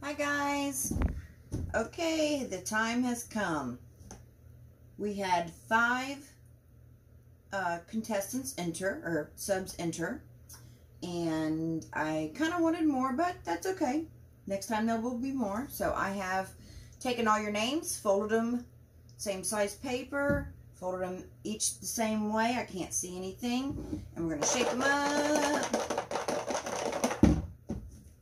Hi guys. Okay, the time has come. We had 5 contestants enter, or subs enter, and I kind of wanted more, but that's okay. Next time there will be more. So I have taken all your names, folded them same size paper, folded them each the same way. I can't see anything. And we're going to shake them up.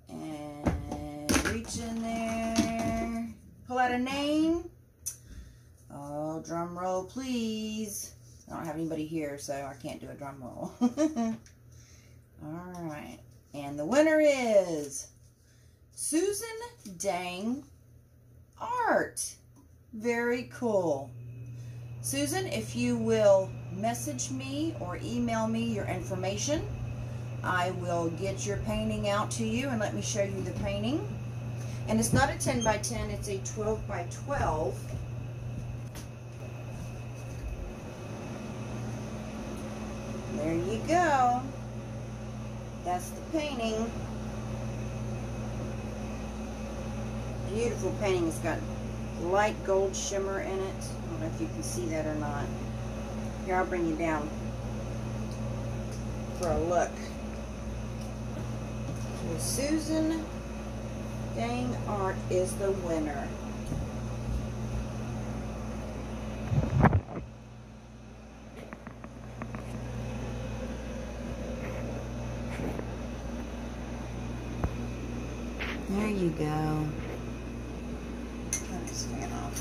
And reach in there. Pull out a name. Oh, drum roll, please. I don't have anybody here, so I can't do a drum roll. All right. And the winner is Susan Dang Art. Very cool. Susan, if you will message me or email me your information, I will get your painting out to you and let me show you the painting. And it's not a 10 by 10, it's a 12 by 12. There you go. That's the painting. Beautiful painting. It's got light gold shimmer in it. I don't know if you can see that or not. Here, I'll bring you down for a look. So Susan Dang Art is the winner. There you go. Turn this fan off.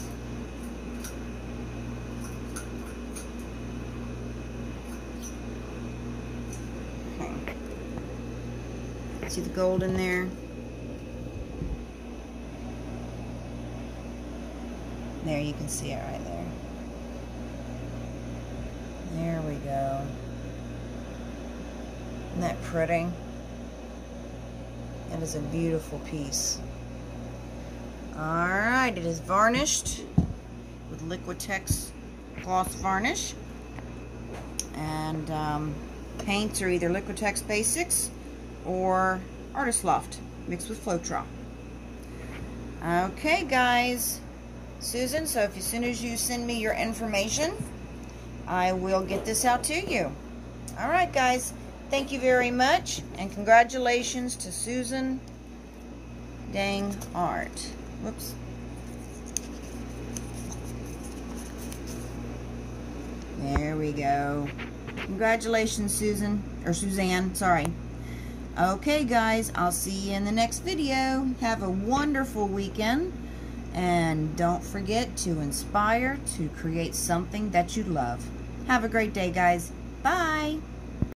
Okay. See the gold in there? There, you can see it right there. There we go. Isn't that pretty? That is a beautiful piece. Alright, it is varnished with Liquitex gloss varnish. And paints are either Liquitex Basics or Artist Loft mixed with Flotrol. Okay, guys. Susan, so as soon as you send me your information, I will get this out to you. Alright, guys. Thank you very much, and congratulations to Susan Dang Art. Whoops. There we go. Congratulations, Susan, or Suzanne, sorry. Okay, guys, I'll see you in the next video. Have a wonderful weekend, and don't forget to inspire to create something that you love. Have a great day, guys. Bye.